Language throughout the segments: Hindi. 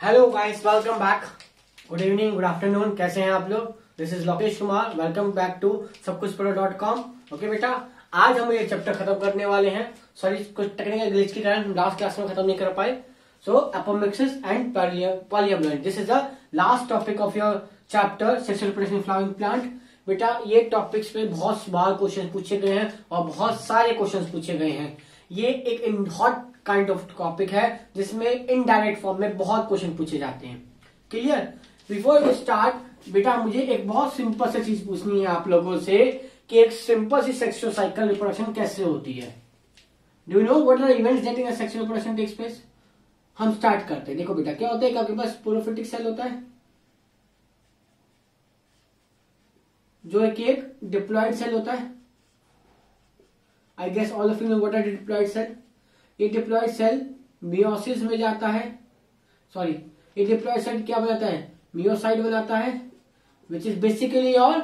Hello guys, welcome back. Good evening, good afternoon, कैसे हैं आप लोग। This is Lokesh Kumar, welcome back to सबकुछपढ़ो.com। ओके बेटा, आज हम ये चैप्टर खत्म करने वाले हैं। सॉरी, कुछ टेक्निकल ग्लिच के कारण हम लास्ट क्लास में खत्म नहीं कर पाए। So apomixis and polyembryony, this is the last topic of your chapter sexual reproduction flowering plant. बेटा, ये टॉपिक्स पे बहुत बार क्वेश्चन पूछे गए हैं और बहुत सारे क्वेश्चन पूछे गए हैं। ये एक हॉट काइंड ऑफ टॉपिक है जिसमें इनडायरेक्ट फॉर्म में बहुत क्वेश्चन पूछे जाते हैं। क्लियर। बिफोर वी स्टार्ट बेटा, मुझे एक बहुत सिंपल सी चीज पूछनी है आप लोगों से कि एक सिंपल सी सेक्सुअल साइकिल रिप्रोडक्शन कैसे होती है। Do you know what are events that in sexual reproduction takes place. हम स्टार्ट करते हैं। देखो बेटा, क्या होता है कि आपके पास स्पोरोफिटिक सेल होता है जो एक डिप्लॉयड सेल होता है। I guess all of you know what are diploid cell. ये डिप्लॉयड सेल मियोसिस में जाता है। सॉरी, ये डिप्लॉयड सेल क्या बनाता है, मियोसाइट बनाता है, which is basically your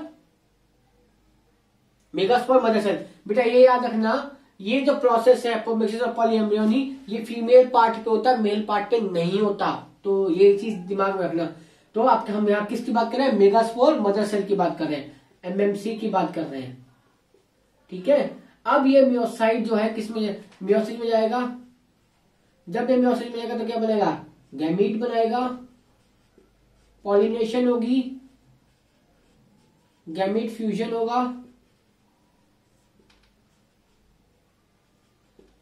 megaspore mother cell. बेटा ये याद रखना, ये जो प्रोसेस है अपोमिक्सिस और पॉलीएम्ब्रियोनी, ये फीमेल पार्ट पे होता है, मेल पार्ट पे नहीं होता। तो ये चीज दिमाग में रखना। तो आप हम यहाँ किसकी बात कर रहे हैं, मेगास्पोर मदर सेल की बात कर रहे हैं, एमएमसी की बात कर रहे हैं। ठीक है। अब ये मियोसाइट जो है किसमें, मियोसिस में जाएगा। जब ये मियोसिस में जाएगा तो क्या बनेगा, गैमीट बनाएगा, पॉलिनेशन होगी, गैमीट फ्यूजन होगा।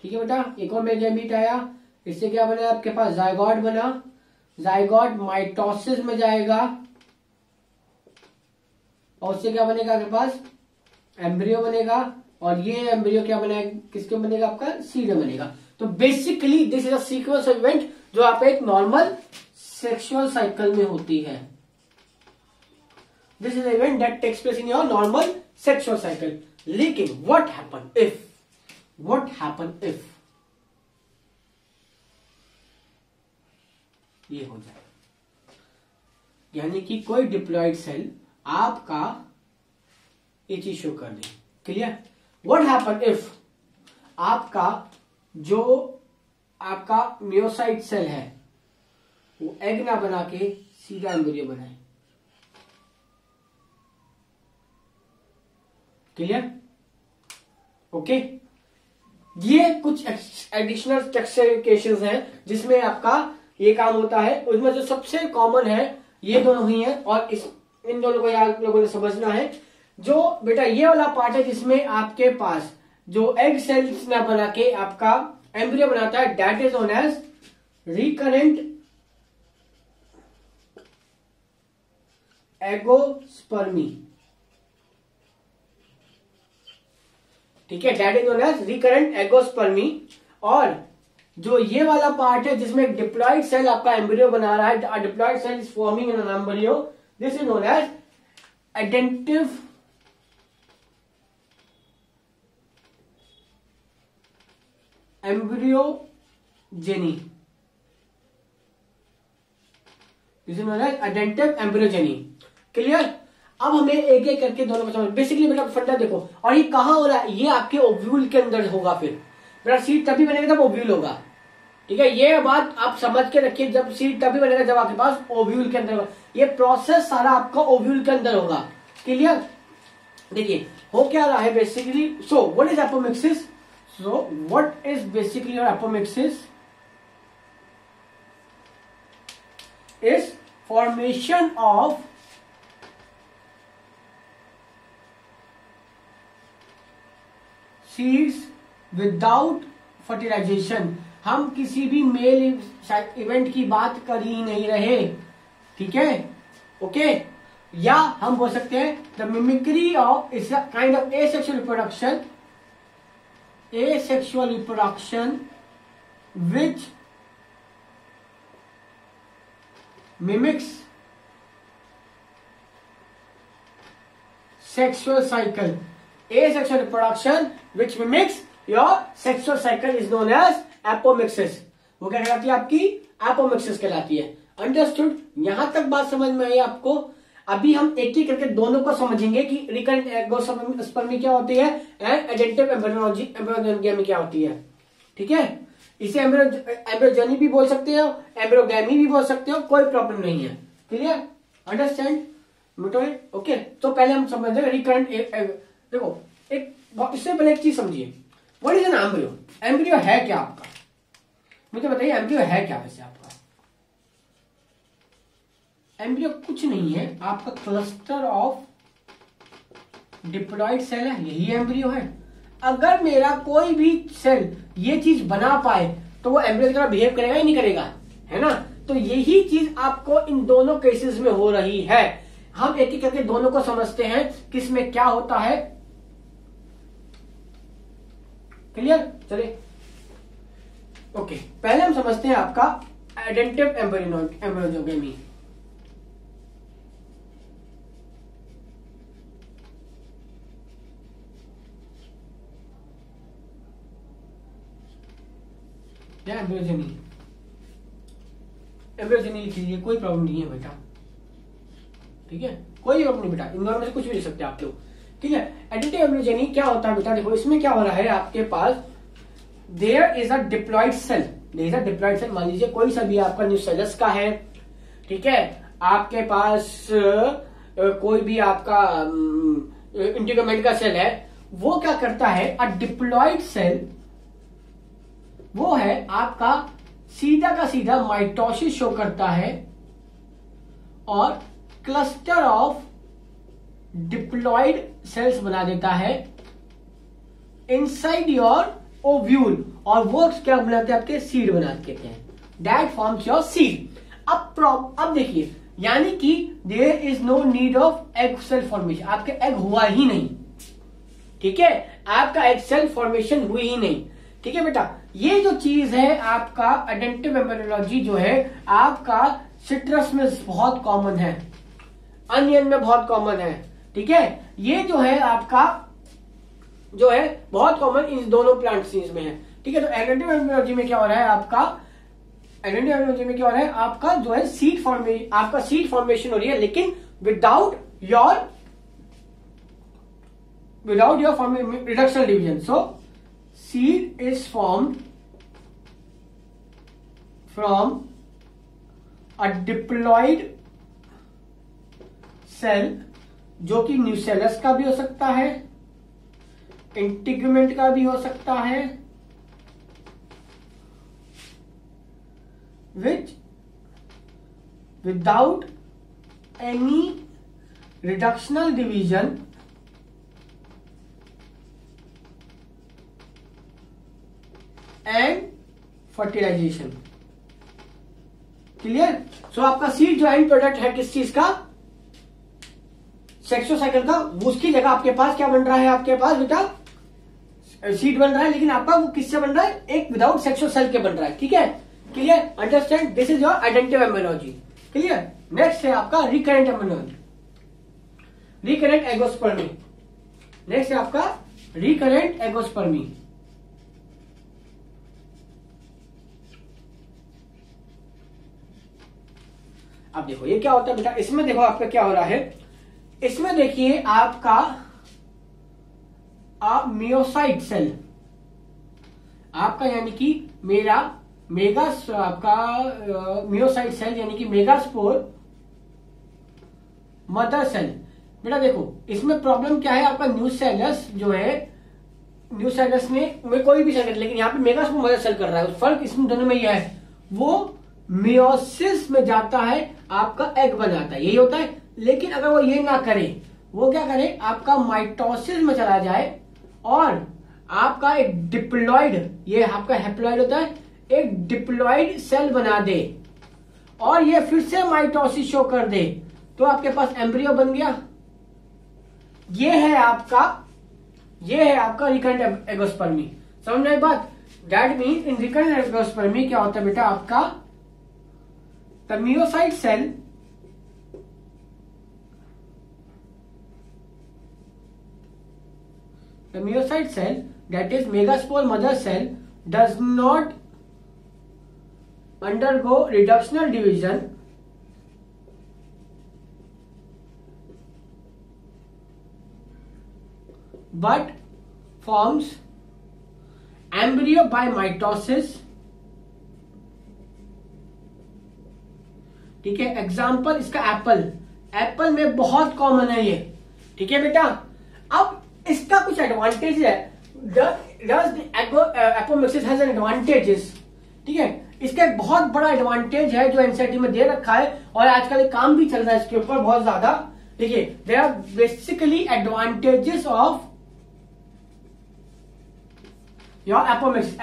ठीक है बेटा। एक और में गैमीट आया, इससे क्या बना, आपके पास जायगोट बना। जायगोट माइटोसिस में जाएगा और उससे क्या बनेगा, आपके पास एम्ब्रियो बनेगा। और ये एम्ब्रियो क्या बनेगा, किसके बनेगा, आपका सीड बनेगा। तो basically this is a sequence of event जो आप एक नॉर्मल सेक्सुअल साइकिल में होती है। This is event that takes place in your normal sexual cycle. लेकिन व्हाट हैपन इफ ये हो जाए, यानी कि कोई डिप्लॉयड सेल आपका ये चीज शो कर दे। क्लियर। व्हाट हैपन इफ आपका जो आपका मियोसाइट सेल है वो एग ना बना के सीधा एम्ब्रियो बनाए। क्लियर। ओके। ये कुछ एडिशनल स्पेसिफिकेशंस हैं जिसमें आपका ये काम होता है। उसमें जो सबसे कॉमन है ये दोनों ही है और इन दोनों को आप लोगों ने समझना है। जो बेटा ये वाला पार्ट है जिसमें आपके पास जो एग सेल्स ना बना के आपका एम्ब्रियो बनाता है, that is known as recurrent agamospermy. ठीक है, that is known as recurrent agamospermy. और जो ये वाला पार्ट है जिसमें डिप्लॉयड सेल आपका एम्ब्रियो बना रहा है, diploid cell is forming in an embryo, this is known as adventive embryogeny. This is known as adventive embryogeny. Clear. अब हमें एक एक करके दोनों को समझ। बेसिकली बेटा फंडा देखो, और ये कहां हो रहा है, ये आपके ओव्यूल के अंदर होगा। फिर बेटा सीड तभी बनेगा जब ओव्यूल होगा। ठीक है, ये बात आप समझ के रखिए। जब सीड तभी बनेगा जब आपके पास ओव्यूल के अंदर होगा। ये प्रोसेस सारा आपका ओव्यूल के अंदर होगा। क्लियर। देखिए हो क्या रहा है basically. So what is apomixis. So what is basically your apomixis? Is formation of seeds without fertilization। हम किसी भी मेल इवेंट की बात कर ही नहीं रहे। ठीक है। ओके। या हम बोल सकते हैं the mimicry of is a kind of asexual reproduction, asexual reproduction which mimics sexual cycle. Asexual reproduction which mimics your sexual cycle is known as apomixis। वो क्या कहलाती है, आपकी apomixis कहलाती है। अंडरस्टूड। यहां तक बात समझ में आई आपको। अभी हम एक एक करके दोनों को समझेंगे कि रिकरेंट एगोस्पर्मी क्या होती है एंड एडेंटिव एम्ब्रियोजेनी क्या होती है। ठीक है। इसे एम्ब्रियोजेनी भी बोल सकते हो, एम्ब्रियोगैमी भी बोल सकते हो, कोई प्रॉब्लम नहीं है। Clear, understand मिटोए? ओके, तो पहले हम समझ रहे रिकरेंट। देखो एक इससे पहले एक चीज समझिए, what is an embryo? Embryo है क्या आपका? मुझे बताइए एम्ब्रियो है क्या वैसे आपका? एम्ब्रियो कुछ नहीं है, आपका क्लस्टर ऑफ डिप्लॉइड सेल है, यही एम्ब्रियो है। अगर मेरा कोई भी सेल ये चीज बना पाए तो वो एम्ब्रियो की तरह बिहेव करेगा या नहीं करेगा, है ना? तो यही चीज आपको इन दोनों केसेस में हो रही है। हम एक एक करके दोनों को समझते हैं किसमें क्या होता है। क्लियर? चलिए ओके, पहले हम समझते हैं आपका एडेंटिव एम्ब्रियोजेनी। क्या एम्ब्रियोजेनी? एम्ब्रियोजेनी लिख लीजिए, कोई प्रॉब्लम नहीं है बेटा, ठीक है? कोई प्रॉब्लम नहीं बेटा, इन दोनों में से कुछ भी लिख सकते हैं आप लोग, ठीक है? एडेंटिव एम्ब्रियोजेनी क्या होता है बेटा? देखो इसमें क्या हो रहा है, आपके पास there is a diploid cell, there is a diploid cell. मान लीजिए कोई सा भी आपका न्यूसेलस का है, ठीक है? आपके पास कोई भी आपका इंटीग्रोमेट का सेल है, वो क्या करता है? अ डिप्लॉइड सेल वो है आपका सीधा का सीधा माइटोसिस शो करता है और क्लस्टर ऑफ डिप्लॉइड सेल्स बना देता है इनसाइड योर ओव्यूल, और वो क्या बनाते हैं? आपके सीड बना देते हैं, दैट फॉर्म्स योर सीड। अब देखिए, यानी कि there is no need of egg cell formation, आपके एग हुआ ही नहीं, ठीक है? आपका एग सेल फॉर्मेशन हुई ही नहीं, ठीक है बेटा? ये जो चीज है आपका एडेंटिव एम्ब्रियोलॉजी जो है आपका सिट्रस में बहुत कॉमन है, अनियन में बहुत कॉमन है, ठीक है? ये जो है आपका जो है बहुत कॉमन इन दोनों प्लांट सीज में है, ठीक है? तो एडेंटिव एम्ब्रियोलॉजी में क्या हो रहा है आपका? एडेंटिव एम्ब्रियोलॉजी में क्या हो रहा है आपका? जो है सीड फॉर्मेशन, आपका सीड फॉर्मेशन हो रही है, लेकिन without your reductional division. So seed is formed from a diploid cell, जो कि न्यूसेलस का भी हो सकता है, इंटीग्रुमेंट का भी हो सकता है, which without any reductional division and fertilisation. Clear? So आपका सीड जो एंड प्रोडक्ट है किस चीज का? सेक्सुअल साइकिल का। उसकी जगह आपके पास क्या बन रहा है? आपके पास बेटा सीड बन रहा है, लेकिन आपका वो किससे बन रहा है? एक विदाउट सेक्सुअल सेल के बन रहा है, ठीक है? Clear? Understand? This is your adventive embryology. Clear? Next है आपका recurrent embryology, recurrent agamospermy. Next है आपका रिकरेंट एगोस्पर्मी। अब देखो ये क्या होता है बेटा, इसमें देखो आपका क्या हो रहा है, इसमें देखिए आपका मियोसाइट सेल, आपका यानी कि मेरा मेगा आपका मियोसाइट सेल यानी कि मेगास्पोर मदर सेल। बेटा देखो इसमें प्रॉब्लम क्या है, आपका न्यूसेलस जो है, न्यूसेलस में कोई भी सेल, लेकिन यहाँ पे मेगास्पोर मदर सेल कर रहा है। फर्क इसमें दोनों में यह है, वो मियोसिस में जाता है, आपका एग बनाता है, यही होता है। लेकिन अगर वो ये ना करे, वो क्या करे, आपका माइटोसिस में चला जाए और आपका एक डिप्लॉइड, ये आपका हैप्लॉइड होता है, एक डिप्लॉइड सेल बना दे और ये फिर से माइटोसिस शो कर दे, तो आपके पास एम्ब्रियो बन गया। ये है आपका रिकरेंट एगोस्पर्मी। समझ में बात? दैट मीन इन रिकरेंट एगोस्पर्मी क्या होता है बेटा, आपका the myocyte cell that is megaspore mother cell does not undergo reductional division but forms embryo by mitosis ठीक है। एग्जाम्पल इसका एप्पल, एप्पल में बहुत कॉमन है ये, ठीक है बेटा। अब इसका कुछ एडवांटेज है, एपोमिक्सिस हैज एन एडवांटेजेस, ठीक है। इसका एक बहुत बड़ा एडवांटेज है जो एनसीईआरटी में दे रखा है और आजकल एक काम भी चल रहा है इसके ऊपर बहुत ज्यादा। देखिए, there are basically advantages of your apomixis,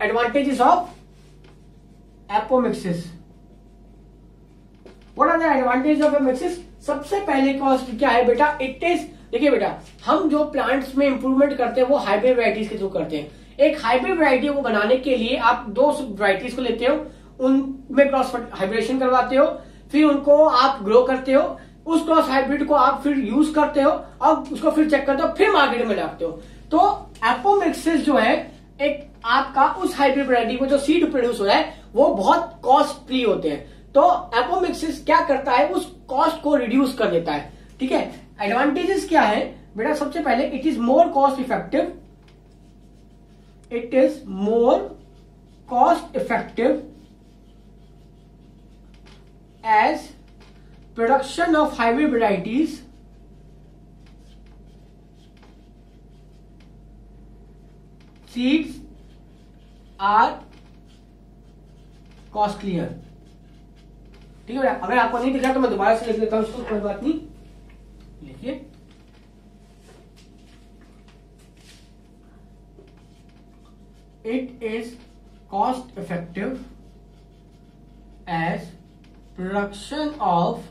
advantages of apomixis. What are the advantage of apomixis? सबसे पहले कॉस्ट क्या है बेटा? इट इज, देखिए बेटा, हम जो प्लांट्स में इंप्रूवमेंट करते हैं वो हाइब्रिड वैरायटीज के थ्रू करते हैं। एक हाइब्रिड वैरायटी को बनाने के लिए आप दो वैरायटीज को लेते हो, उनमें क्रॉस हाइब्रिडेशन करवाते हो, फिर उनको आप ग्रो करते हो, उस क्रॉस हाइब्रिड को आप फिर यूज करते हो और उसको फिर चेक करते हो, फिर मार्केट में लाते हो। तो एपोमिक्सिस जो है एक आपका उस हाइब्रिड वैरायटी को जो सीड प्रोड्यूस हो रहा है वो बहुत कॉस्टली होते हैं। तो एपोमिक्सिस क्या करता है? उस कॉस्ट को रिड्यूस कर देता है, ठीक है। एडवांटेजेस क्या है बेटा? सबसे पहले it is more cost effective, it is more cost effective as production of hybrid varieties seeds are costlier, ठीक है। अगर आपको नहीं दिखा तो मैं दोबारा से लिख लेता हूं इसको, कोई बात नहीं। लिखिए, it is cost effective as production of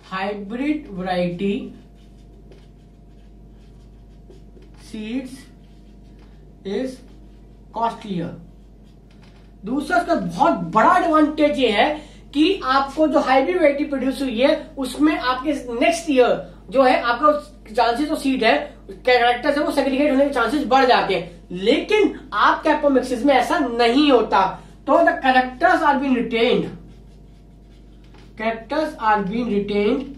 hybrid variety seeds is costlier। दूसरा इसका बहुत बड़ा एडवांटेज ये है कि आपको जो हाइब्रिड वैरायटी प्रोड्यूस हुई है उसमें आपके नेक्स्ट ईयर जो है आपका चांसेस ऑफ सीड है, कैरेक्टर्स है, वो सेग्रीगेट होने के चांसेस बढ़ जाते हैं। लेकिन आपके एपोमिक्सिस में ऐसा नहीं होता। तो the characters are been retained, characters are been retained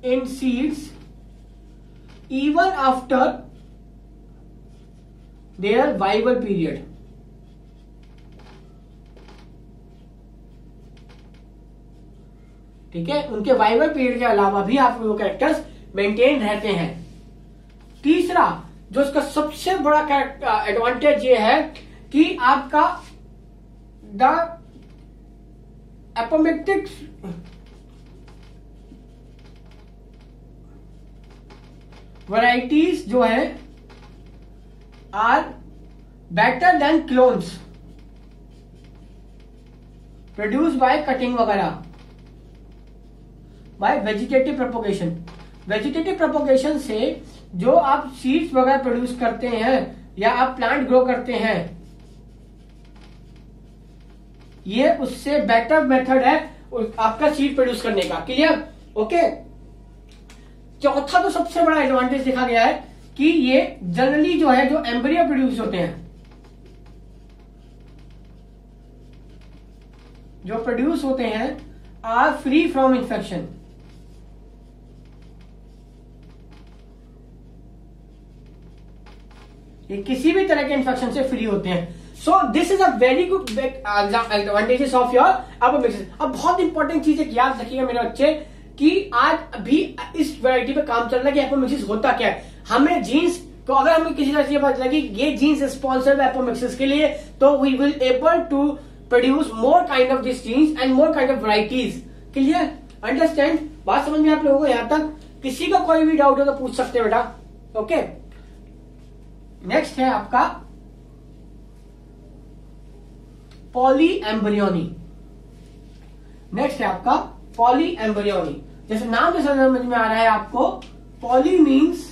in seeds even after their viable period. ठीक है, उनके वाइवल पीरियड के अलावा भी आप वो कैरेक्टर्स मेंटेन रहते हैं। तीसरा जो इसका सबसे बड़ा एडवांटेज ये है कि आपका द एपोमिक्टिक वैरायटीज जो है are better than clones produce by cutting वगैरह, by vegetative propagation. Vegetative propagation से जो आप सीड्स वगैरह प्रोड्यूस करते हैं या आप प्लांट ग्रो करते हैं, ये उससे बेटर मेथड है आपका सीड प्रोड्यूस करने का। क्लियर? ओके। चौथा तो सबसे बड़ा एडवांटेज देखा गया है कि ये जनरली जो है जो एम्ब्रियो प्रोड्यूस होते हैं, जो प्रोड्यूस होते हैं आर फ्री फ्रॉम इन्फेक्शन। ये किसी भी तरह के इन्फेक्शन से फ्री होते हैं। So this is a very good advantages of your apomixis. अब बहुत इंपॉर्टेंट चीज है, याद रखिएगा मेरे बच्चे कि आज अभी इस वैरायटी पे काम चल रहा है कि एपोमिक्सिस होता क्या है। हमें जीन्स को अगर हमें किसी तरह से ये पता लगी ये जीन्स स्पॉन्सर्ड एपोमिक्सिस के लिए, तो we will able to produce more kind of this genes and more kind of varieties. Clear? Understand? बात समझ में आप लोगों को यहां तक? किसी का कोई भी डाउट हो तो पूछ सकते हैं बेटा। ओके, नेक्स्ट है आपका पॉली एम्ब्रियोनी। नेक्स्ट है आपका पॉली एम्ब्रियोनी। जैसे नाम से समझ में आ रहा है आपको, पॉली मीन्स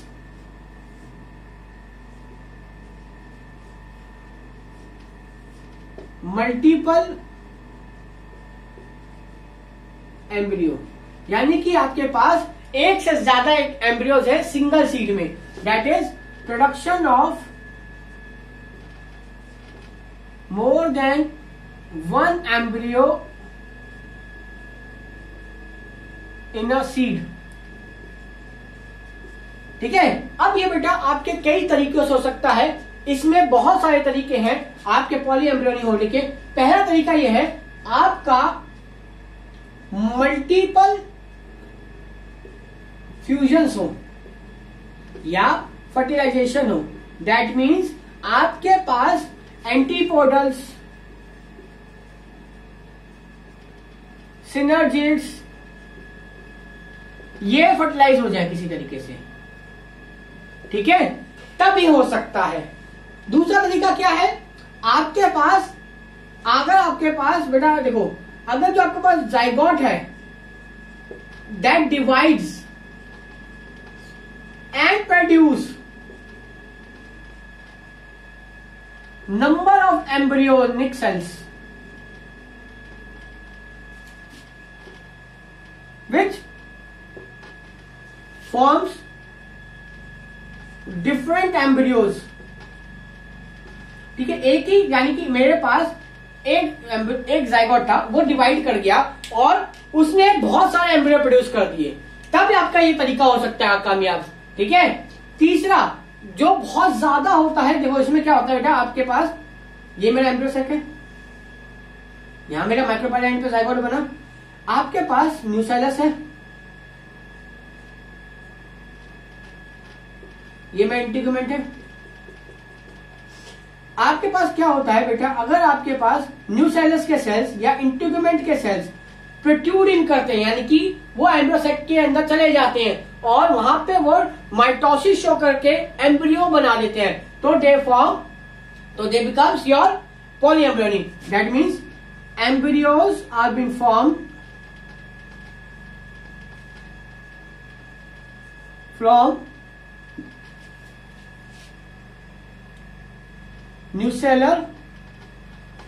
मल्टीपल एम्ब्रियो, यानी कि आपके पास एक से ज्यादा एम्ब्रियोज है सिंगल सीड में। That is production of more than one embryo in a seed. ठीक है? अब ये बेटा आपके कई तरीकों से हो सकता है। इसमें बहुत सारे तरीके हैं आपके पॉली एम्ब्रियोनी होने के। पहला तरीका यह है आपका मल्टीपल फ्यूजन्स हो या फर्टिलाइजेशन हो। दैट मीन्स आपके पास एंटीपोडल्स, सिनर्जिड्स, ये फर्टिलाइज हो जाए किसी तरीके से, ठीक है, तभी हो सकता है। दूसरा तरीका क्या है, आपके पास अगर आपके पास बेटा देखो, अगर जो आपके पास जाइगोट है that divides and produce number of embryonic cells which forms different embryos, ठीक है। एक ही, यानी कि मेरे पास एक जाइगोट था, वो डिवाइड कर गया और उसने बहुत सारे एम्ब्रियो प्रोड्यूस कर दिए, तब आपका ये तरीका हो सकता है कामयाब, ठीक है। तीसरा जो बहुत ज्यादा होता है, देखो इसमें क्या होता है बेटा, आपके पास ये मेरा एम्ब्रियो सेक है, यहां मेरा माइक्रोपाइलाइन पे जाइगोट बना, आपके पास न्यूसेलस है, ये मेरा इंटीग्यूमेंट है। आपके पास क्या होता है बेटा, अगर आपके पास न्यूसेलस के सेल्स या इंटीग्यूमेंट के सेल्स प्रोट्रूड इन करते हैं, यानी कि वो एम्ब्रियो सेक के अंदर चले जाते हैं और वहां पे वो माइटोसिस शो करके एम्ब्रियो बना देते हैं, तो दे becomes your polyembryony. That means embryos are being formed from nucellar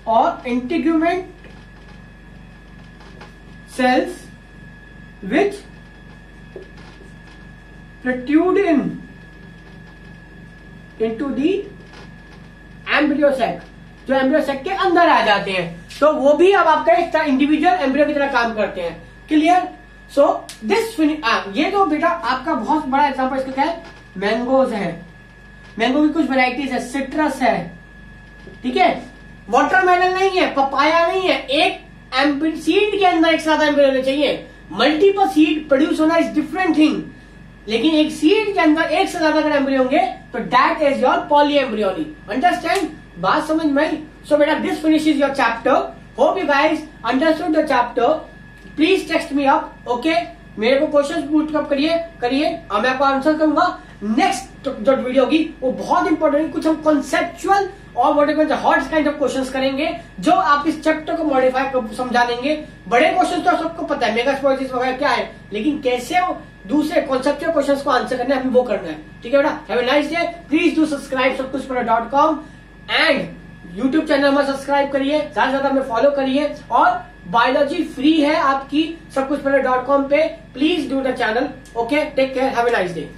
or integument cells which protrude into the embryo sac, जो एम्ब्रियो सेक के अंदर आ जाते हैं, तो वो भी अब आपका एक इंडिविजुअल एम्ब्रियो की तरह काम करते हैं। क्लियर? सो दिस ये तो बेटा आपका बहुत बड़ा एग्जांपल इसका क्या है, मैंगोज है, मैंगो की कुछ वैरायटीज है, सिट्रस है, ठीक है। वाटरमेलन नहीं है, पपाया नहीं है, एक सीड के अंदर एक साथ एम्ब्रियो होने चाहिए। मल्टीपल सीड प्रोड्यूस होना इज डिफरेंट थिंग, लेकिन एक सीड के अंदर एक से ज्यादा अगर एम्ब्रियो होंगे तो that is your polyembryony. Understand? बात समझ में आई? सो बेटा this finishes your chapter. Hope you guys understood the chapter. Please text me up, okay. मेरे को क्वेश्चंस पुटअप करिए और मैं आपको आंसर करूंगा। नेक्स्ट जो वीडियो होगी वो बहुत इंपॉर्टेंट है, कुछ हम कॉन्सेप्चुअल और what hot kind of questions करेंगे जो आप इस चैप्टर को मॉडिफाई समझा देंगे। बड़े क्वेश्चंस तो सबको पता है, मेगा स्पोर्ट्स वगैरह क्या है, लेकिन कैसे दूसरे कॉन्सेप्चुअल क्वेश्चंस को आंसर करना है, हमें वो करना है, ठीक है बेटा। Have a nice day. Please do subscribe सबकुछपढ़ा.com एंड यूट्यूब चैनल में सब्सक्राइब करिए, ज्यादा से ज्यादा हमें फॉलो करिए, और बायोलॉजी फ्री है आपकी सबकुछपढ़ा.com पे। Please do the channel, okay. Take care, have a nice day.